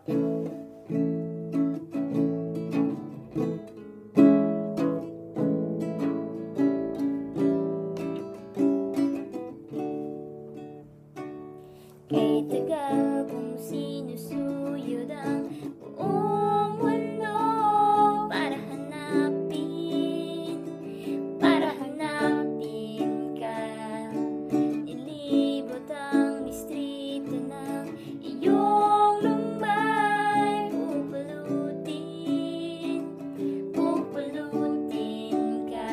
Kay tagal kong sinusuyod ang buong mundo para hanapin ka. Nilibot ang distrito ng iyong lumbay. Pupulutin ka.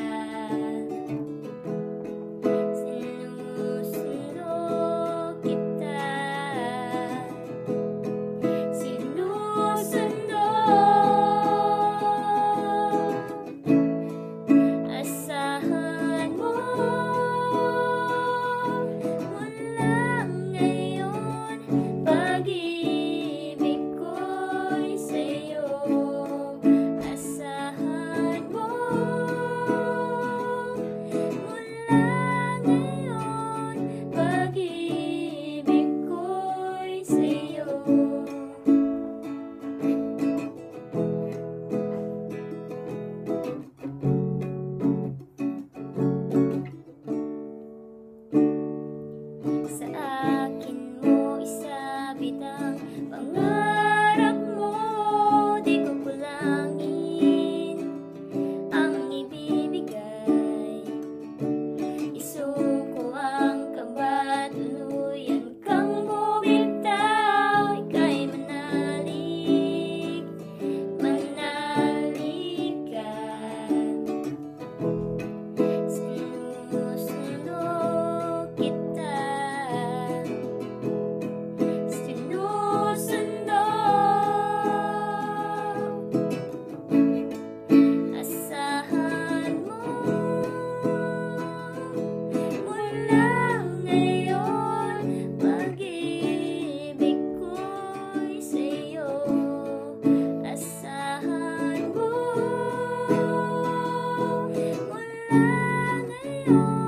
Sinusundo kita. Asahan mo mula ngayon, pag-ibig ko'y sa'yo. Asahan mo mula ngayon, pag-ibig ko'y sa'yo. Sa akin mo isabit ang pangarap mo, di ko kulangin ang ibibigay. Isuko ang kaba, tuluyan kang bumitaw. Ika'y manalig ka. Sinusundo kita. Asahan mo mula ngayon, pag-ibig ko'y sa'yo. Asahan mo mula ngayon,